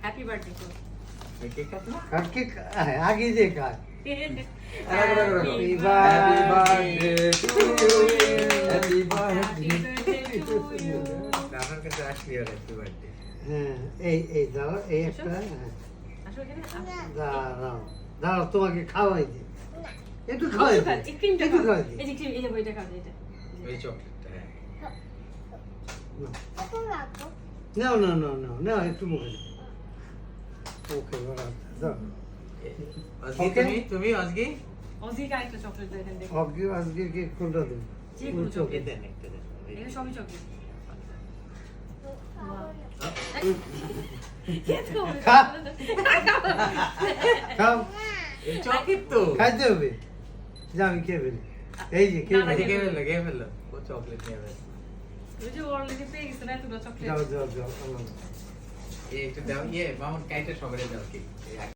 Happy birthday তো cake কাটলো? আর কে আগে যে কাজ happy birthday to you happy birthday to you আমার কাছে আসলি আর হ্যাপি বার্থডে। হ্যাঁ এই দাও এই একটা হ্যাঁ, আসো এখানে দাঁড়াও দাঁড়াও তোমাকে খাওয়াই দিই একটু খাওয়াই দিই এই ক্রিমটা একটু খাও খাওয়াই দিই এই যে ক্রিম এই যে বইটা খাও এটা ওই চকলেটটা হ্যাঁ। নাও নাও নাও নাও নাও একটু মুখে ওকে দাও আজকে Okay. তুমি আজকে অজিকে আরেকটা চকলেট দেয় এখানে দেখো আজকে আজকে কি কোনটা দেব যে কোনো এ চকলেট দেন একটা দেন। এখানে সবই চকলেট খাও এই চকলেট তো খাইতে হবে যা আমি খেয়ে ফেলি এই যে খেয়ে না, না, ফেলি খেয়ে ফেললো ও চকলেট নিয়ে যাবে। ওই যে অলরেডি পেয়ে গেছে না এতগুলো চকলেট যাও যাও যাও আমার এই একটু দাও মামুন কাইটা সবাই দাও কি